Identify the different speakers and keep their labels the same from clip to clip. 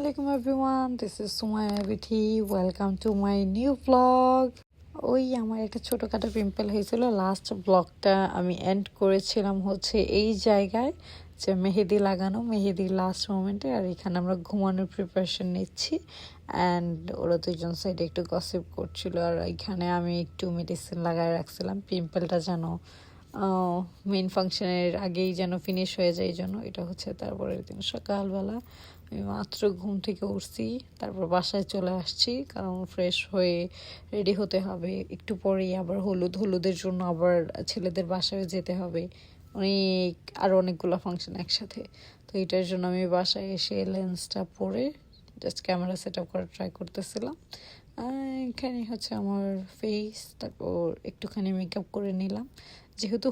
Speaker 1: Assalamualaikum everyone, this is Sumaya Bithi. Welcome to my new vlog. ওই আমার একটা ছোটোখাটো পিম্পল হয়েছিল, লাস্ট ব্লগটা আমি এন্ড করেছিলাম হচ্ছে এই জায়গায় যে মেহেদি লাগানো, মেহেদি লাস্ট মোমেন্টে। আর এখানে আমরা ঘুমানোর প্রিপারেশন নিচ্ছি অ্যান্ড ওরা দুইজন সাইডে একটু গসিপ করছিল। আর এখানে আমি একটু মেডিসিন লাগায় রাখছিলাম পিম্পলটা যেন মেইন ফাংশনের আগেই যেন ফিনিশ হয়ে যায়। এই জন্য এটা হচ্ছে তারপরের দিন সকালবেলা আমি মাত্র ঘুম থেকে উঠছি, তারপর বাসায় চলে আসছি কারণ ফ্রেশ হয়ে রেডি হতে হবে। একটু পরেই আবার হলুদের জন্য আবার ছেলেদের বাসায় যেতে হবে, আরও অনেকগুলো ফাংশন একসাথে। তো এটার জন্য আমি বাসায় এসে লেন্সটা পরে জাস্ট ক্যামেরা সেট আপ করার ট্রাই করতেছিলাম। এখানে হচ্ছে আমার ফেস, তারপর একটুখানি মেকআপ করে নিলাম। যেহেতু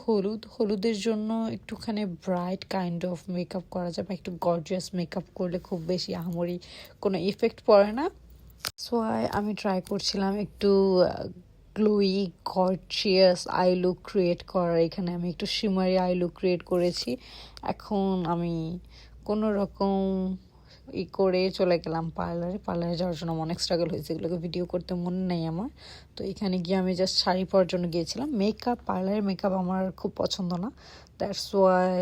Speaker 1: হলুদের জন্য একটুখানি ব্রাইট কাইন্ড অফ মেকআপ করা যায় বা একটু গর্জিয়াস মেকআপ করলে খুব বেশি আহামরি কোনো ইফেক্ট পড়ে না। সো আমি ট্রাই করছিলাম একটু glowy gorgeous I look create করার। এখানে আমি একটু শিমারি আই লুক ক্রিয়েট করেছি। এখন আমি কোনো রকম করে চলে গেলাম পার্লারে যাওয়ার জন্য অনেক স্ট্রাগল হয়েছে, এগুলোকে ভিডিও করতে মনে নেই আমার। তো এখানে গিয়ে আমি জাস্ট শাড়ি পরার জন্য গিয়েছিলাম। পার্লারের মেকআপ আমার খুব পছন্দ না, দ্যাটস ওয়াই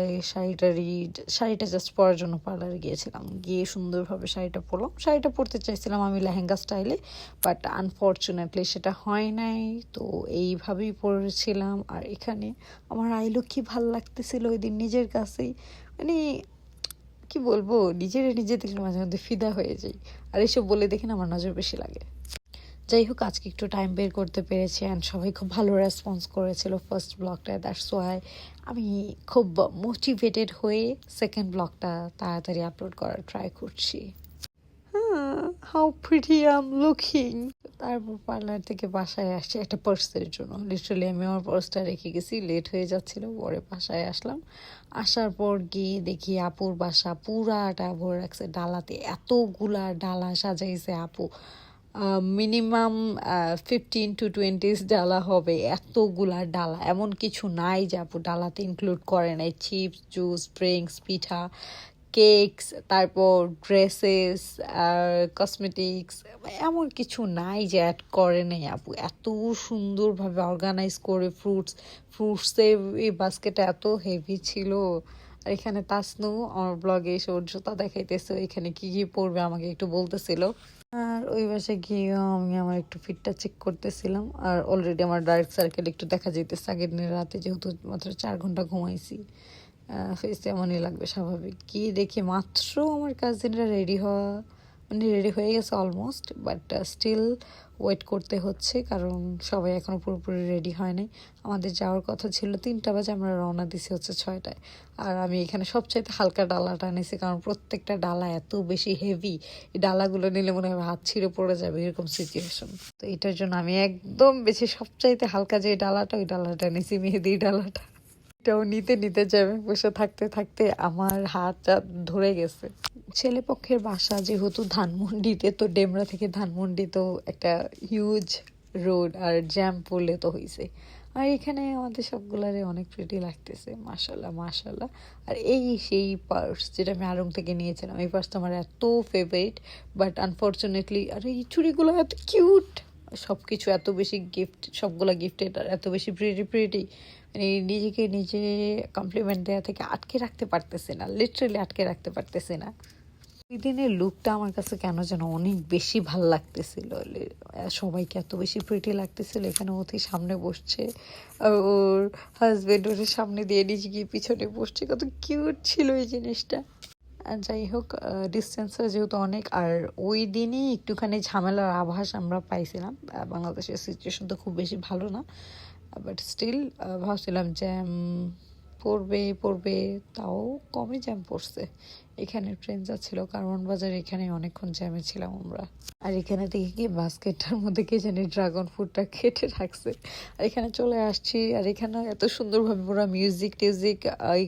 Speaker 1: শাড়িটা জাস্ট পরার জন্য পার্লারে গিয়েছিলাম। গিয়ে সুন্দরভাবে শাড়িটা পরলাম। শাড়িটা পরতে চাইছিলাম আমি লেহেঙ্গা স্টাইলে, বাট আনফর্চুনেটলি সেটা হয় নাই। তো এইভাবেই পরেছিলাম। আর এখানে আমার আইলো কি ভাল লাগতেছিল ওই দিন নিজের কাছেই, মানে কি বলবো, নিজে দেখলে মাঝে মধ্যে ফিদা হয়ে যাই। আর এসব বলে দেখে না আমার নজর বেশি লাগে। যাই হোক, আজকে একটু টাইম বের করতে পেরেছি অ্যান্ড সবাই খুব ভালো রেসপন্স করেছিল ফার্স্ট ব্লগটায়। দ্যাটস ওয়াই আমি খুব মোটিভেটেড হয়ে সেকেন্ড ব্লগটা তাড়াতাড়ি আপলোড করার ট্রাই করছি। How pretty I am looking. তারপর পার্লার থেকে বাসায় আসছি একটা পার্সের জন্য। লিটারালি আমি আমার পার্সটা রেখে গেছি, লেট হয়ে যাচ্ছিল। পরে বাসায় আসলাম। আসার পর গিয়ে দেখি আপুর বাসা পুরাটা ভরে রাখছে ডালাতে। এতগুলা ডালা সাজাইছে আপু, মিনিমাম 15 to 20 ডালা হবে। এতগুলা ডালা, এমন কিছু নাই যে আপু ডালাতে ইনক্লুড করে নাই। চিপস, জুস, ড্রিঙ্কস, পিঠা, কেকস, তারপর ড্রেসেস আর কসমেটিক্স, এমন কিছু নাই যে অ্যাড করে নেই আপু। এত সুন্দরভাবে অর্গানাইজ করে ফ্রুটসের এই বাস্কেটটা এত হেভি ছিল। আর এখানে তাসনু আমার ব্লগে এসে ওর জুতা দেখাইতেছে, এখানে কি কি পরবে আমাকে একটু বলতেছিল। আর ওই বাসায় গিয়েও আমি আমার একটু ফিটটা চেক করতেছিলাম। আর অলরেডি আমার ডার্ক সার্কেল একটু দেখা যাইতেছে আগের দিনের রাতে, যেহেতু মাত্র 4 ঘন্টা ঘুমাইছি। ফেস এমনই লাগবে স্বাভাবিক। কি দেখি মাত্র আমার কাজিনরা রেডি হয়ে গেছে অলমোস্ট, বাট স্টিল ওয়েট করতে হচ্ছে কারণ সবাই এখনও পুরোপুরি রেডি হয় নাই। আমাদের যাওয়ার কথা ছিল 3টা বাজে, আমরা রওনা দিছি হচ্ছে 6টায়। আর আমি এখানে সবচাইতে হালকা ডালাটা নিয়েছি কারণ প্রত্যেকটা ডালা এত বেশি হেভি, এই ডালাগুলো নিলে মনে হয় হাত ছিঁড়ে পড়ে যাবে এরকম সিচুয়েশন। তো এটার জন্য আমি একদম সবচাইতে হালকা যে ডালাটা, ওই ডালাটা নিয়েছি, মেহেদির ডালাটা। এটাও নিতে জ্যামে বসে থাকতে থাকতে আমার হাতটা ধরে গেছে। ছেলে পক্ষের বাসা যেহেতু ধানমন্ডিতে, তো ডেমরা থেকে ধানমন্ডি তো একটা হিউজ রোড, আর জ্যাম পড়লে তো হয়েছে। আর এখানে আমাদের সবগুলারে অনেক প্রিটি লাগতেছে, মাশাল্লাহ। আর সেই পার্স যেটা আমি আড়ং থেকে নিয়েছিলাম, এই পার্সটা আমার এত ফেভারিট, বাট আনফর্চুনেটলি আর এই চুড়িগুলো এত কিউট, সব কিছু এত বেশি গিফট, সবগুলা গিফটেড আর এত বেশি প্রিটি, মানে নিজে কমপ্লিমেন্ট দেওয়া থেকে আটকে রাখতে পারতেছে না, লিটারালি আটকে রাখতে পারতেছে না। ওই দিনের লুকটা আমার কাছে কেন যেন অনেক বেশি ভাল লাগতেছিল। সবাইকে এত বেশি প্রিটি লাগতেছিল। এখানে ওতেই সামনে বসছে, আর ওর হাজবেন্ড ওর সামনে দিয়ে নিজে গিয়ে পিছনে বসছে, কত কিউট ছিল এই জিনিসটা। যাই হোক, ডিস্টেন্সটা যেহেতু অনেক, আর ওই দিনই একটুখানি ঝামেলার আভাস আমরা পাইছিলাম। বাংলাদেশের সিচুয়েশন তো খুব বেশি ভালো না, বাট স্টিল ভাবছিলাম জ্যাম পড়বে, তাও কমই জ্যাম পড়ছে। এখানে ট্রেন যাচ্ছিল কারওয়ান বাজার, এখানে অনেকক্ষণ জ্যামে ছিলাম আমরা। আর এখানে দেখি কি বাস্কেটটার মধ্যে কে জানি ড্রাগন ফ্রুটটা কেটে রাখছে। আর এখানে চলে আসছি, আর এখানে এত সুন্দরভাবে ওরা মিউজিক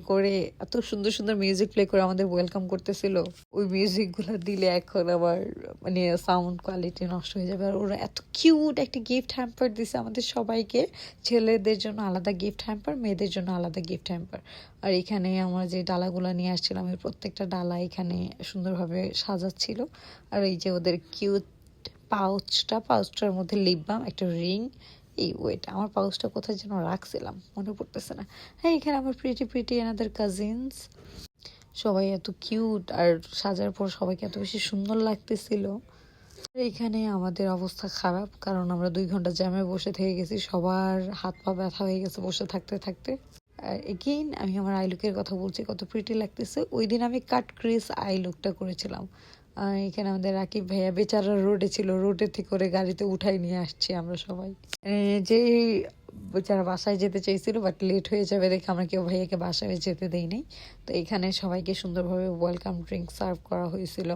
Speaker 1: করে এত সুন্দর মিউজিক প্লে করে আমাদের ওয়েলকাম করতেছিল। ওই মিউজিকগুলো দিলে এখন আবার মানে সাউন্ড কোয়ালিটি নষ্ট হয়ে যাবে। আর ওরা এত কিউট একটা গিফট হ্যাম্পার দিছে আমাদের সবাইকে, ছেলেদের জন্য আলাদা গিফট হ্যাম্পার, মেয়েদের জন্য আলাদা গিফট হ্যাম্পার। আর এখানে আমরা যে ডালাগুলো নিয়ে আসছিলাম, এই প্রত্যেকটা ডালা এখানে সুন্দরভাবে সাজাচ্ছিল। আর এই যে ওদের কিউট পাউচটার মধ্যে লিপ বাম, একটা রিং। এই ওয়েট, আমার পাউচটা কোথায় যেন রাখছিলাম, মনে পড়তেছে না। হ্যাঁ, এখানে আমার প্রিটি এনাদের কাজিনস, সবাই এত কিউট, আর সাজার পর সবাইকে এত বেশি সুন্দর লাগতেছিল। এইখানে আমাদের অবস্থা খারাপ, কারণ আমরা 2 ঘন্টা জ্যামে বসে থেকে গেছি, সবার হাত পা ব্যথা হয়ে গেছে বসে থাকতে থাকতে। এগেইন আমি আমার আই লুকের কথা বলছি, কত প্রিটি লাগতেছে। ওই দিন আমি কাট ক্রিস আই লুকটা করেছিলাম। এখানে আমাদের রাকিব ভাইয়া বেচারা রোডে ছিল, রোডে থেকে করে গাড়িতে উঠাই নিয়ে আসছি আমরা সবাই। যে বেচারা বাসায় যেতে চাইছিল, বাট লেট হয়ে যাবে দেখে আমরা কেউ ভাইয়াকে বাসায় যেতে দেই নাই। তো এখানে সবাইকে সুন্দরভাবে ওয়েলকাম ড্রিঙ্ক সার্ভ করা হয়েছিল।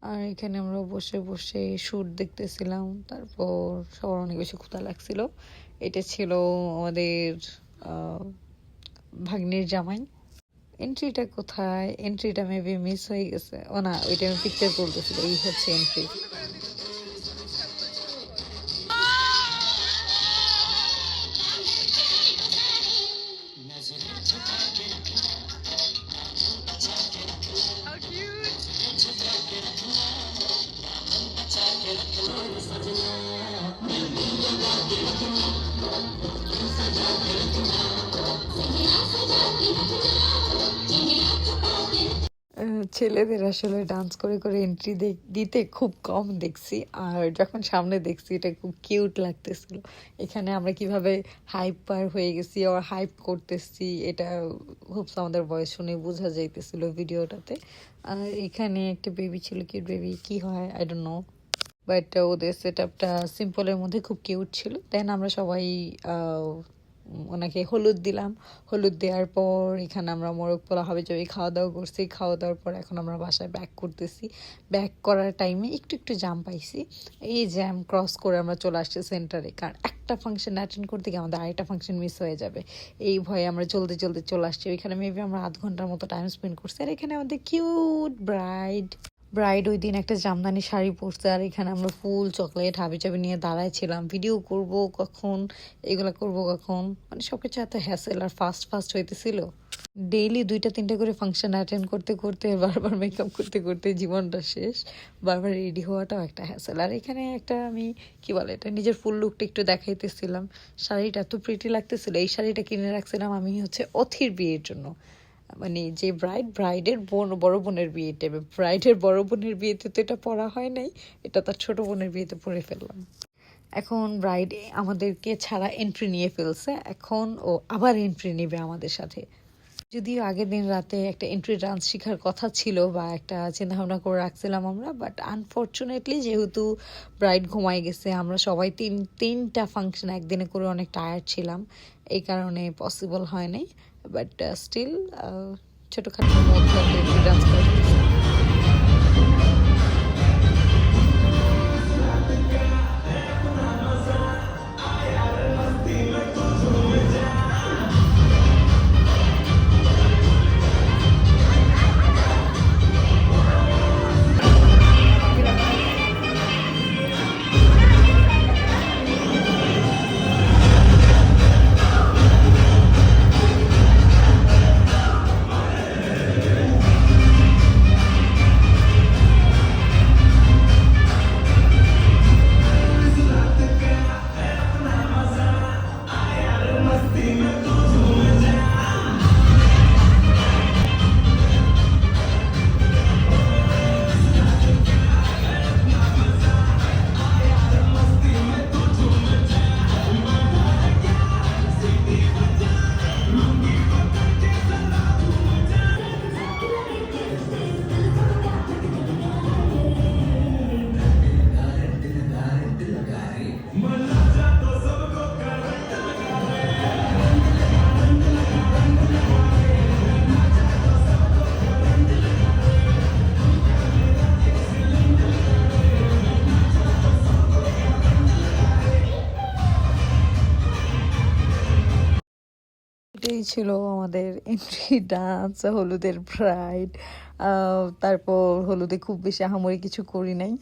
Speaker 1: আর এখানে আমরা বসে বসে শুট দেখতেছিলাম। তারপর সবার অনেক বেশি ক্ষুধা লাগছিল। এটা ছিল আমাদের ভাগ্নির জামাই। এন্ট্রিটা কোথায়? এন্ট্রিটা মেবি মিস হয়ে গেছে। ও না, ওইটা আমি পিকচার তুলতেছিল। এই হচ্ছে এন্ট্রি। ছেলেদের আসলে ডান্স করে করে এন্ট্রি দিতে খুব কম দেখছি, আর যখন সামনে দেখছি এটা খুব কিউট লাগতেছিল। এখানে আমরা কিভাবে হাইপ পার হয়ে গেছি আর হাইপ করতেছি, এটা খুব আমাদের ভয়েস শুনে বোঝা যাইতেছিল ভিডিওটাতে। আর এখানে একটা বেবি ছিল, কিউট বেবি, কি হয় আই ডোন্ট নো, বাট ওদের সেট আপটা সিম্পলের মধ্যে খুব কিউট ছিল। দেন আমরা সবাই ওনাকে হলুদ দিলাম। হলুদ দেওয়ার পর এখানে আমরা মোরগ পোলা হবে যে খাওয়া দাওয়া করছি। খাওয়া দাওয়ার পর এখন আমরা বাসায় ব্যাক করতেছি। ব্যাক করার টাইমে একটু জ্যাম পাইছি। এই জ্যাম ক্রস করে আমরা চলে আসছি সেন্টারে, কারণ একটা ফাংশন অ্যাটেন্ড করতে গিয়ে আমাদের আরেকটা ফাংশন মিস হয়ে যাবে। এই ভয়ে আমরা চলতে চলে আসছি। ওইখানে মেবি আমরা 0.5 ঘন্টার মতো টাইম স্পেন্ড করছি। আর এখানে আমাদের কিউট ব্রাইড ওই দিন একটা জামদানি শাড়ি পরছে। আর এখানে আমরা ফুল চকলেট হাবি চাবি নিয়ে দাঁড়ায় ছিলাম, ভিডিও করব কখন, এগুলা করব কখন, মানে সবকিছু এত হ্যাসেল আর ফাস্ট হইতেছিল। ডেইলি 2-3টা করে ফাংশন অ্যাটেন্ড করতে করতে, বারবার মেকআপ করতে করতে জীবনটা শেষ। বারবার রেডি হওয়াটাও একটা হ্যাসেল। আর এখানে একটা আমি কি বলে এটা, নিজের ফুল লুকটা একটু দেখাইতেছিলাম। শাড়িটা এত প্রিটি লাগতেছিল। এই শাড়িটা কিনে রাখছিলাম আমি হচ্ছে অথির বিয়ের জন্য, মানে যে ব্রাইডের বড় বোনের বিয়েতে, ব্রাইডের বড় বোনের বিয়েতে তো এটা পরা হয় নাই, এটা তার ছোট বোনের বিয়েতে পরে ফেললাম। এখন ব্রাইড আমাদেরকে ছাড়া এন্ট্রি নিয়ে ফেলছে, এখন ও আবার এন্ট্রি নেবে আমাদের সাথে। যদিও আগের দিন রাতে একটা এন্ট্রি ডান্স শেখার কথা ছিল বা একটা চিন্তা ভাবনা করে রাখছিলাম আমরা, বাট আনফর্চুনেটলি যেহেতু ব্রাইড ঘুমাই গেছে, আমরা সবাই তিনটা ফাংশন একদিনে করে অনেক টায়ার্ড ছিলাম, এই কারণে পসিবল হয় নাই। বাট স্টিল ছোটোখাটোর মধ্যে একটা এন্ট্রি ডান্স করে এই ছিল আমাদের এন্ট্রি ডান্স, হলুদের ব্রাইড। তারপর হলুদে খুব বেশি আহামরি কিছু করি নাই।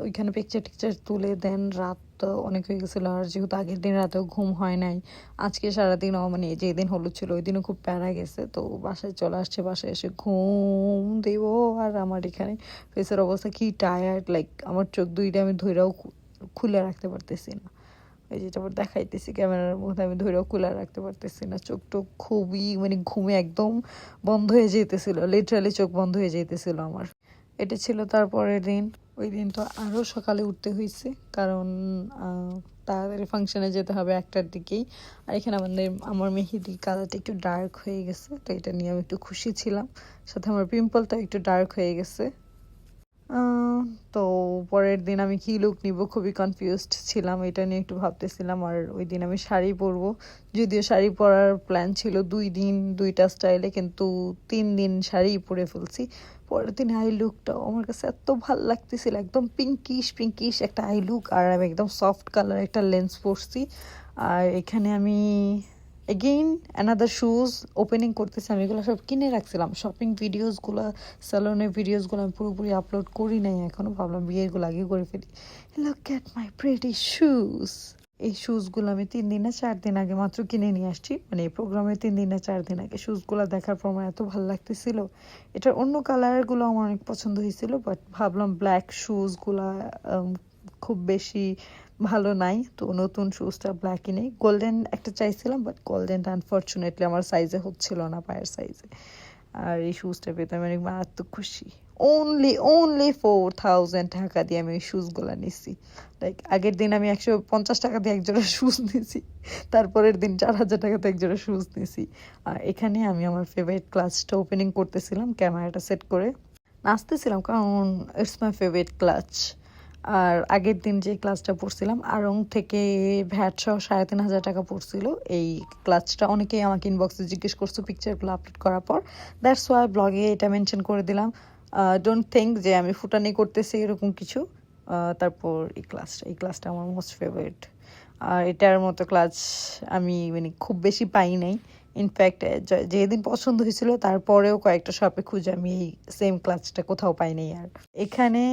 Speaker 1: ওইখানে পিকচার টিকচার তুলে দেন। রাত তো অনেক হয়ে গেছিলো, আর যেহেতু আগের দিন রাতেও ঘুম হয় নাই, আজকে সারাদিনও মানে যেদিন হলুদ ছিল ওই দিনও খুব প্যারা গেছে, তো বাসায় চলে আসছে। বাসায় এসে ঘুম দেব, আর আমার এখানে ফেসের অবস্থা কি টায়ার্ড, লাইক আমার চোখ দুইটা আমি ধৈরাও খুলে রাখতে পারতেছি না। এই যেটা আবার দেখাইতেছি ক্যামেরার মধ্যে, আমি ধৈরাও খুলে রাখতে পারতেছি না। চোখ টোক খুবই মানে ঘুমে একদম বন্ধ হয়ে যেতেছিল, লিটারালি চোখ বন্ধ হয়ে যেতেছিল আমার। এটা ছিল তারপরের দিন। ওই দিন তো আরও সকালে উঠতে হয়েছে, কারণ তাড়াতাড়ি ফাংশনে যেতে হবে 1টার দিকেই। আর এখানে আমার মেহেদি কালারটা একটু ডার্ক হয়ে গেছে, তো এটা নিয়ে আমি একটু খুশি ছিলাম। সাথে আমার পিম্পলটাও একটু ডার্ক হয়ে গেছে। তো পরের দিন আমি কী লুক নিব খুবই কনফিউজড ছিলাম, এটা নিয়ে একটু ভাবতেছিলাম। আর ওই দিন আমি শাড়ি পরবো, যদিও শাড়ি পরার প্ল্যান ছিল 2 দিন 2টা স্টাইলে, কিন্তু 3 দিন শাড়ি পরে ফেলছি। পরের দিন আই লুকটাও আমার কাছে এত ভাল লাগতেছিল, একদম পিঙ্কিশ পিঙ্কিশ একটা আই লুক, আর আমি একদম সফট কালার একটা লেন্স পরছি। আর এখানে আমি এগেইন অ্যানাদার শুজ ওপেনিং করতেছি। আমি এগুলো সব কিনে রাখছিলাম, শপিং ভিডিওসগুলো, স্যালনের ভিডিওসগুলো আমি পুরোপুরি আপলোড করি নাই এখনও, ভাবলাম বিয়েগুলো আগে করে ফেলি। Look at my pretty shoes. এই শুজগুলো আমি 3 দিন না 4 দিন আগে মাত্র কিনে নিয়ে আসছি, মানে এই প্রোগ্রামে 3 দিন না 4 দিন আগে। শুজগুলো দেখার পর আমার এত ভালো লাগতেছিল। এটার অন্য কালারগুলো আমার অনেক পছন্দ হয়েছিল, বাট ভাবলাম ব্ল্যাক শুজগুলা খুব বেশি ভালো নাই, তো নতুন শুজটা ব্ল্যাকই নেই। গোল্ডেন একটা চাইছিলাম, বাট গোল্ডেনটা আনফর্চুনেটলি আমার সাইজে হচ্ছিল না, পায়ের সাইজে। আর এই শুজটা পেতে আমি অনেক মারাত্মক খুশি। অনলি 4000 টাকা দিয়ে আমি ওই শুজগুলো নিছি। লাইক আগের দিন আমি 150 টাকা দিয়ে একজোড়া শুজ নিছি, তারপরের দিন 4000 টাকাতে একজোড়া শুজ নিছি। আর এখানে আমি আমার ফেভারিট ক্লাচটা ওপেনিং করতেছিলাম, ক্যামেরাটা সেট করে নাচতেছিলাম, কারণ ইটস মাই ফেভারিট ক্লাচ। আর আগের দিন যে ক্লাচটা পড়ছিলাম আড়ং থেকে ভ্যাট সহ 3500 টাকা পড়ছিল এই ক্লাচটা। অনেকেই আমাকে ইনবক্সে জিজ্ঞেস করছো পিকচারগুলো আপলোড করার পর, দ্যাটস ওয়াই ব্লগে এটা মেনশন করে দিলাম। ডোন্ট থিঙ্ক যে আমি ফুটানি করতেছি এরকম কিছু। তারপর এই ক্লাচটা আমার মোস্ট ফেভারিট। আর এটার মতো ক্লাচ আমি মানে খুব বেশি পাই নাই। ইনফ্যাক্ট যেদিন পছন্দ হয়েছিল তারপরেও কয়েকটা শপে খুঁজে আমি এই সেম ক্লাচটা কোথাও পাই নাই। আর এখানে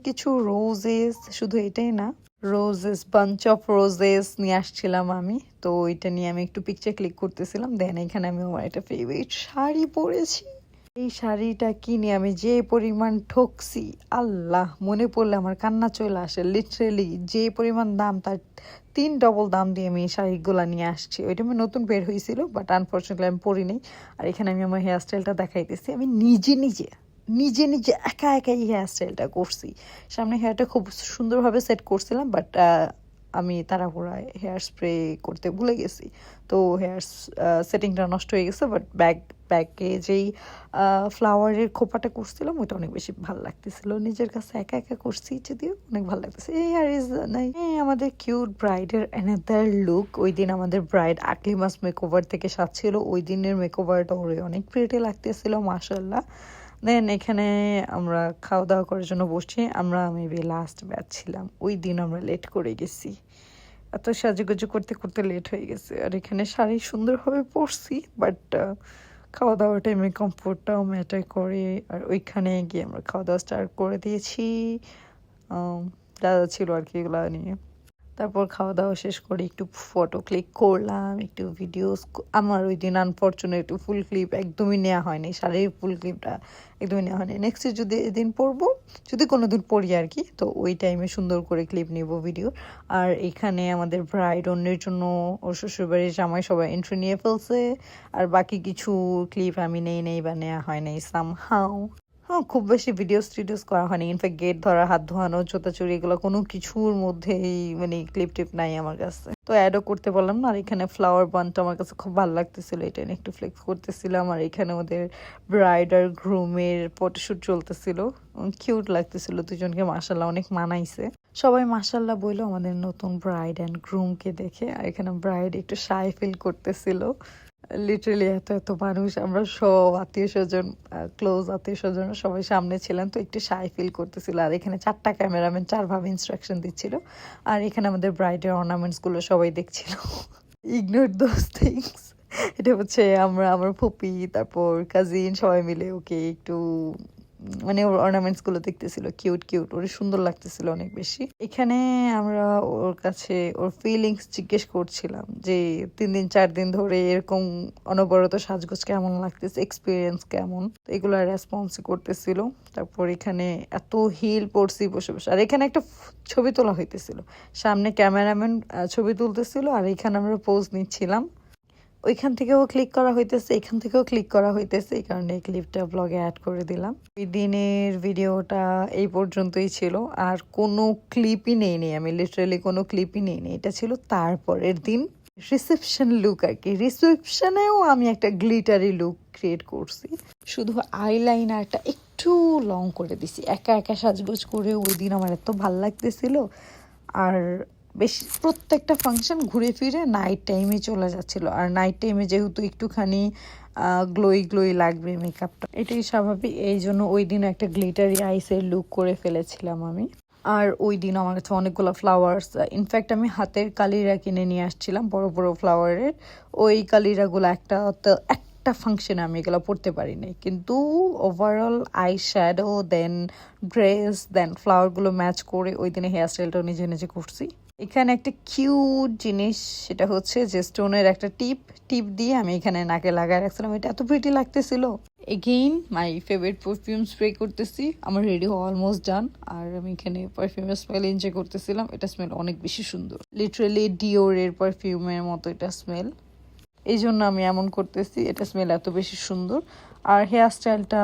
Speaker 1: কিছু রোজেস, শুধু এটাই না, রোজেস, বাঞ্চ অফ রোজেস নিয়ে আসছিলাম আমি, তো ওইটা নিয়ে আমি একটু পিকচার ক্লিক করতেছিলাম। দেন এখানে আমি আমার একটা ফেভারিট শাড়ি পরেছি। এই শাড়িটা কিনে আমি যে পরিমাণ ঠকছি, আল্লাহ, মনে পড়লে আমার কান্না চলে আসে। লিটারেলি যে পরিমাণ দাম, তার 3 ডবল দাম দিয়ে আমি এই শাড়িগুলা নিয়ে আসছি। ওইটা আমি নতুন বের হয়েছিল, বাট আনফর্চুনেটলি আমি পরি নাই। আর এখানে আমি আমার হেয়ার স্টাইলটা দেখাইতেছি, আমি নিজে নিজে একা এই হেয়ার স্টাইলটা করছি। সামনে হেয়ারটা খুব সুন্দরভাবে সেট করছিলাম, বাট আমি তাড়াহুড়ায় হেয়ার স্প্রে করতে ভুলে গেছি, তো হেয়ার সেটিংটা নষ্ট হয়ে গেছে। বাট ব্যাকে যেই ফ্লাওয়ারের খোপাটা করছিলাম ওইটা অনেক বেশি ভালো লাগতেছিল নিজের কাছে, একা করছি যদিও অনেক ভালো লাগতেছে। এই হেয়ার ইজ নাই। আমাদের কিউট ব্রাইডের অ্যানাদার লুক। ওই দিন আমাদের ব্রাইড আকলিমাস মেকওভার থেকে সাজছিল, ওই দিনের মেকওভারটা ওরে অনেক প্রিটি লাগতেছিল মাশাআল্লাহ। দেন এখানে আমরা খাওয়া দাওয়া করার জন্য বসছি। আমরা মেবি লাস্ট ব্যাচ ছিলাম, ওই দিন আমরা লেট করে গেছি, এত সাজুগুজু করতে করতে লেট হয়ে গেছে। আর এখানে শাড়ি সুন্দরভাবে পরছি, বাট খাওয়া দাওয়ার টাইমে কমফোর্টটাও ম্যাটার করে। আর ওইখানে গিয়ে আমরা খাওয়া দাওয়া স্টার্ট করে দিয়েছি, দাদা ছিল আর কি এগুলো নিয়ে। তারপর খাওয়া দাওয়া শেষ করে একটু ফটো ক্লিক করলাম, একটু ভিডিওস। আমার ওই দিন আনফর্চুনেট ফুল ক্লিপ একদমই নেওয়া হয়নি, শাড়ির ফুল ক্লিপটা একদমই নেওয়া হয়নি। নেক্সট যদি এদিন পরবো, যদি কোনো দিন পরি আর কি, তো ওই টাইমে সুন্দর করে ক্লিপ নিব ভিডিও। আর এখানে আমাদের ব্রাইড অন্যের জন্য ওর শ্বশুরবাড়ির জামাই সবাই এন্ট্রি নিয়ে ফেলছে, আর বাকি কিছু ক্লিপ আমি নেই বা নেওয়া হয় নাই সামহাও। হ্যাঁ, খুব বেশি টিডিওস করা হয়নি। ইনফ্যাক্ট গেট ধরা, হাত ধোয়ানো, জুতাচুরি এগুলো কোনো কিছুর মধ্যেই মানে ক্লিপ টিপ নাই আমার কাছে, তো অ্যাডও করতে পারলাম না। আর এখানে ফ্লাওয়ার বানটা আমার কাছে খুব ভালো লাগতেছিল, এটা নিয়ে একটু ফ্লেক্স করতেছিলাম। আর এখানে ওদের ব্রাইড আর গ্রুমের ফটোশুট চলতেছিল, কিউট লাগতেছিল দুজনকে, মাশাল্লাহ অনেক মানাইছে। সবাই মাশাল্লাহ বললো আমাদের নতুন ব্রাইড অ্যান্ড গ্রুমকে দেখে। আর এখানে ব্রাইড একটু শাই ফিল করতেছিল। লিটারেলি এত মানুষ, আমরা সব আত্মীয় স্বজন, ক্লোজ আত্মীয় স্বজন সবাই সামনে ছিলেন, তো একটু শাই ফিল করতেছিল। আর এখানে 4টা ক্যামেরাম্যান 4 ভাবে ইনস্ট্রাকশন দিচ্ছিল। আর এখানে আমাদের ব্রাইডের অর্নামেন্টস গুলো সবাই দেখছিল। Ignore those things. এটা হচ্ছে আমরা আমার ফুপি তারপর কাজিন সবাই মিলে ওকে একটু মানে ওর অর্নামেন্টস গুলো দেখতেছিল, কিউট কিউট, ওর সুন্দর লাগতেছিল অনেক বেশি। এখানে আমরা ওর কাছে ওর ফিলিংস জিজ্ঞেস করছিলাম যে 3 দিন 4 দিন ধরে এরকম অনবরত সাজগোজ কেমন লাগতেছে, এক্সপিরিয়েন্স কেমন, তো এগুলো রেসপন্স করতেছিল। তারপর এখানে এত হিল পড়ছি বসে বসে, আর এখানে একটা ছবি তোলা হইতেছিল, সামনে ক্যামেরাম্যান ছবি তুলতেছিল আর এখানে আমরা পোজ নিচ্ছিলাম। ওইখান থেকেও ক্লিক করা হইতেছে, এখান থেকেও ক্লিক করা হইতেছে, এই কারণে এই ক্লিপটা ব্লগে অ্যাড করে দিলাম। ওই দিনের ভিডিওটা এই পর্যন্তই ছিল, আর কোনো ক্লিপই নেইনি আমি, লিটারালি কোনো ক্লিপই নেইনি। এটা ছিল তারপরের দিন রিসেপশন লুক আর কি। রিসেপশনেও আমি একটা গ্লিটারি লুক ক্রিয়েট করছি, শুধু আইলাইনারটা একটু লং করে দিছি, একা একা সাজগোজ করে। ওই দিন আমার এত ভাল লাগতেছিল, আর বেশ প্রত্যেকটা ফাংশন ঘুরে ফিরে নাইট টাইমে চলে যাচ্ছিল, আর নাইট টাইমে যেহেতু একটুখানি গ্লোই গ্লোই লাগবে মেকআপটা, এটাই স্বাভাবিক। এই জন্য ওই দিন একটা গ্লিটারি আইসের লুক করে ফেলেছিলাম আমি। আর ওই দিন আমার কাছে অনেকগুলো ফ্লাওয়ার্স, ইনফ্যাক্ট আমি হাতের কালিরা কিনে নিয়ে আসছিলাম বড় বড় ফ্লাওয়ারের। ওই কালিরাগুলো একটা ফাংশনে আমি এগুলো পড়তে পারি নাই, কিন্তু ওভারঅল আই শ্যাডো দেন ড্রেস দেন ফ্লাওয়ারগুলো ম্যাচ করে ওই দিনে হেয়ারস্টাইলটাও নিজে নিজে করছি। এখানে একটা কিউট জিনিস, সেটা হচ্ছে যে স্টোনের একটা টিপ দিয়ে আমি এখানে নাকে লাগায় রাখছিলাম, এটা এত প্রিটি লাগতেছিল। Again my favourite perfume spray করতেছি, আমার রেডি অলমোস্ট ডান, আর আমি এখানে পারফিউমের স্মেল এনজয় করতেছিলাম। এটা স্মেল অনেক বেশি সুন্দর, লিটারালি ডিওরের পারফিউমের মতো এটা স্মেল, এই জন্য আমি এমন করতেছি। এটা স্মেল এত বেশি সুন্দর, আর হেয়ার স্টাইলটা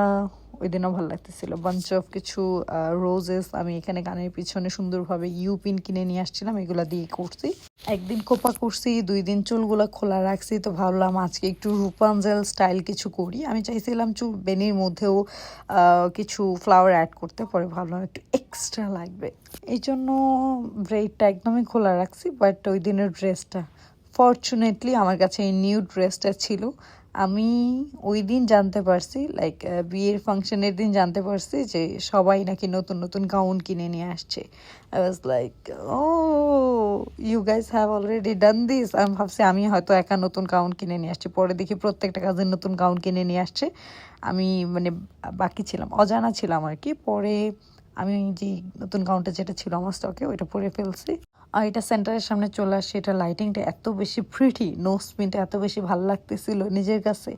Speaker 1: ওই দিনও ভালো লাগতেছিল। বাঞ্চ অফ কিছু রোজেস আমি এখানে গানের পিছনে সুন্দরভাবে ইউপিন কিনে নিয়ে আসছিলাম, এগুলা দিয়ে করছি। একদিন কোপা করছি, 2 দিন চুলগুলা খোলা রাখছি, তো ভাবলাম আজকে একটু রূপাঞ্জল স্টাইল কিছু করি। আমি চাইছিলাম চুল বেনির মধ্যেও কিছু ফ্লাওয়ার অ্যাড করতে, পরে ভাবলাম একটু এক্সট্রা লাগবে, এই জন্য ব্রেডটা একদমই খোলা রাখছি। বাট ওই দিনের ড্রেসটা ফরচুনেটলি আমার কাছে এই নিউ ড্রেসটা ছিল। আমি ওই দিন জানতে পারছি, লাইক বিয়ের ফাংশনের দিন জানতে পারছি যে সবাই নাকি নতুন নতুন গাউন কিনে নিয়ে আসছে। I was like, oh you guys have already done this. আমি ভাবছি আমি হয়তো একা নতুন গাউন কিনে নিয়ে আসছি, পরে দেখি প্রত্যেকটা কাজের নতুন গাউন কিনে নিয়ে আসছে। আমি মানে বাকি ছিলাম, অজানা ছিলাম আর কি। পরে আমি যে নতুন গাউনটা যেটা ছিল আমার স্টকে ওইটা পরে ফেলছি, আর এটা সেন্টারের সামনে চলে আসছে। এটা লাইটিংটা এত বেশি প্রিটি, নোজ পিনটা এত বেশি ভালো লাগতেছিল নিজের কাছে।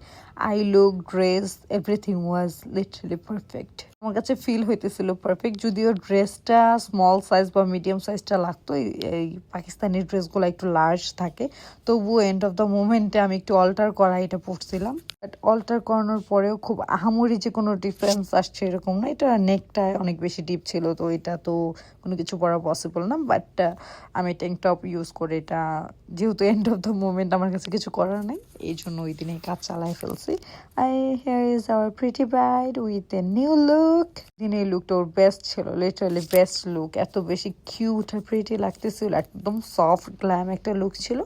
Speaker 1: I look, dress, everything was literally perfect. আমার কাছে ফিল হইতেছিল পারফেক্ট, যদিও ড্রেসটা স্মল সাইজ বা মিডিয়াম সাইজটা লাগতো, এই পাকিস্তানি ড্রেসগুলো একটু লার্জ থাকে, তবুও এন্ড অফ দ্য মোমেন্টে আমি একটু অল্টার করা এটা পরছিলাম। বাট অল্টার করানোর পরেও খুব আহামরি যে কোনো ডিফারেন্স আসছে এরকম না। এটা নেকটা অনেক বেশি ডিপ ছিল, তো এটা তো কোনো কিছু পরা পসিবল না। বাট আমি ট্যাঙ্ক টপ ইউজ করে এটা, যেহেতু এন্ড অফ দ্য মোমেন্ট আমার কাছে কিছু করার নেই, এই জন্য ওই দিনে কাজ চালাই ফেলছি। Here is our pretty bride with a new look. দিনে এই লুকটা ওর বেস্ট ছিল, লিটারালি বেস্ট লুক, এত বেশি কিউট আর প্রিটি লাগতেছিল, একদম সফট গ্ল্যাম একটা লুক ছিল,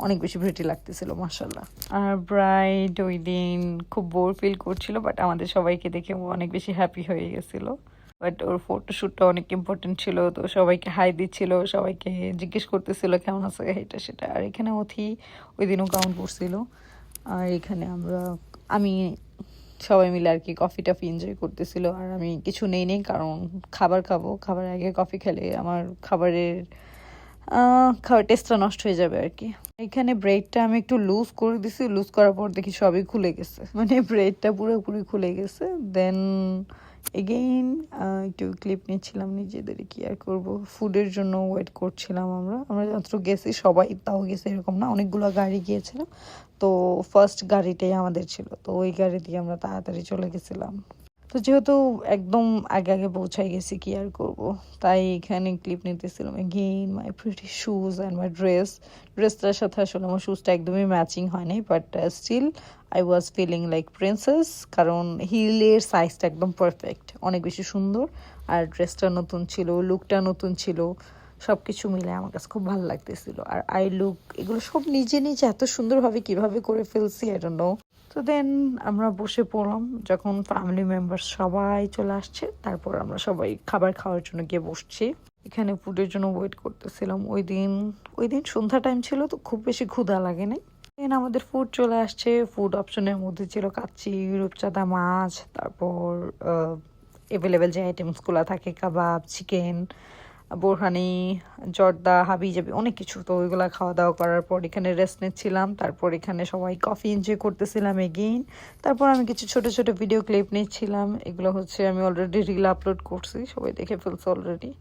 Speaker 1: অনেক বেশি প্রিটি লাগতেছিল মাশাআল্লাহ। আর ব্রাইড ওই দিন খুব বোর ফিল করছিল, বাট আমাদের সবাইকে দেখে ও অনেক বেশি হ্যাপি হয়ে গেছিল। বাট ওর ফটোশ্যুটটা অনেক ইম্পর্টেন্ট ছিল, তো সবাইকে হাই দিচ্ছিল, সবাইকে জিজ্ঞেস করতেছিল কেমন আছে এটা সেটা। আর এখানে ওই দিনও গাউন পরছিল, আর এখানে আমি সবাই মিলে আর কি কফি টফি এনজয় করতেছিল। আর আমি কিছু নেই কারণ খাবার খাবো, খাবার আগে কফি খেলে আমার খাবারের টেস্টটা নষ্ট হয়ে যাবে আর কি। এখানে ব্রেডটা আমি একটু লুজ করে দিছি, লুজ করার পর দেখি সবই খুলে গেছে, মানে ব্রেডটা পুরোপুরি খুলে গেছে। দেন এগেইন একটু ক্লিপ নিচ্ছিলাম নিজেদের, কি আর করবো, ফুডের জন্য ওয়েট করছিলাম। আমরা যত গেছি সবাই তাও গেছে এরকম না, অনেকগুলো গাড়ি গিয়েছিলাম, তো ফার্স্ট গাড়িটাই আমাদের ছিল, তো ওই গাড়ি দিয়ে আমরা তাড়াতাড়ি চলে গেছিলাম। তো যেহেতু একদম আগে আগে পৌঁছাই গেছি, কি আর করব, তাই এখানে ক্লিপ নিতেছিলাম। Again my pretty shoes and my ড্রেসটার সাথে আসলে আমার শুজটা একদমই ম্যাচিং হয় নাই, but still I was feeling like princess, কারণ হিলের সাইজটা একদম পারফেক্ট, অনেক বেশি সুন্দর। আর ড্রেসটা নতুন ছিল, লুকটা নতুন ছিল, সব কিছু মিলে আমার কাছে খুব ভালো লাগতেছিল। আর আই লুক এগুলো সব নিজে নিজে এত সুন্দরভাবে কিভাবে করে ফেলছি, আই ডোন্ট নো। তো দেন আমরা বসে পড়লাম, যখন ফ্যামিলি মেম্বার সবাই চলে আসছে, তারপর আমরা সবাই খাবার খাওয়ার জন্য গিয়ে বসছি। এখানে ফুডের জন্য ওয়েট করতেছিলাম। ওই দিন সন্ধ্যা টাইম ছিল, তো খুব বেশি ক্ষুধা লাগে নাই, আমাদের ফুড চলে আসছে। ফুড অপশনের মধ্যে ছিল কাচ্চি, রূপচাঁদা মাছ, তারপর এভেলেবেল যে আইটেমসগুলো থাকে কাবাব, চিকেন, বোরহানি, জর্দা, হাবি জাবি অনেক কিছু। তো ওইগুলো খাওয়া দাওয়া করার পর এখানে রেস্ট নিচ্ছিলাম। তারপর এখানে সবাই কফি এনজয় করতেছিলাম এগেইন। তারপর আমি কিছু ছোট ছোট ভিডিও ক্লিপ নিচ্ছিলাম। এগুলো হচ্ছে আমি অলরেডি রিল আপলোড করছি, সবাই দেখে ফেলছে অলরেডি।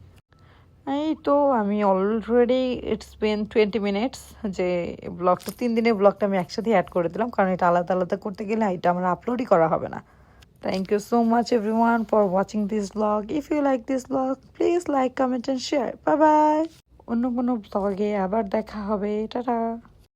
Speaker 1: এই তো আমি অলরেডি ইটস বিন 20 মিনিটস যে ব্লগটা 3 দিনের ব্লগটা আমি একসাথে অ্যাড করে দিলাম, কারণ এটা আলাদা আলাদা করতে গেলে এটা আমার আপলোডই করা হবে না। Thank you so much everyone for watching this vlog. If you like this vlog, please like, comment and share. Bye bye. অন্য কোনো ব্লগে আবার দেখা হবে। টাটা।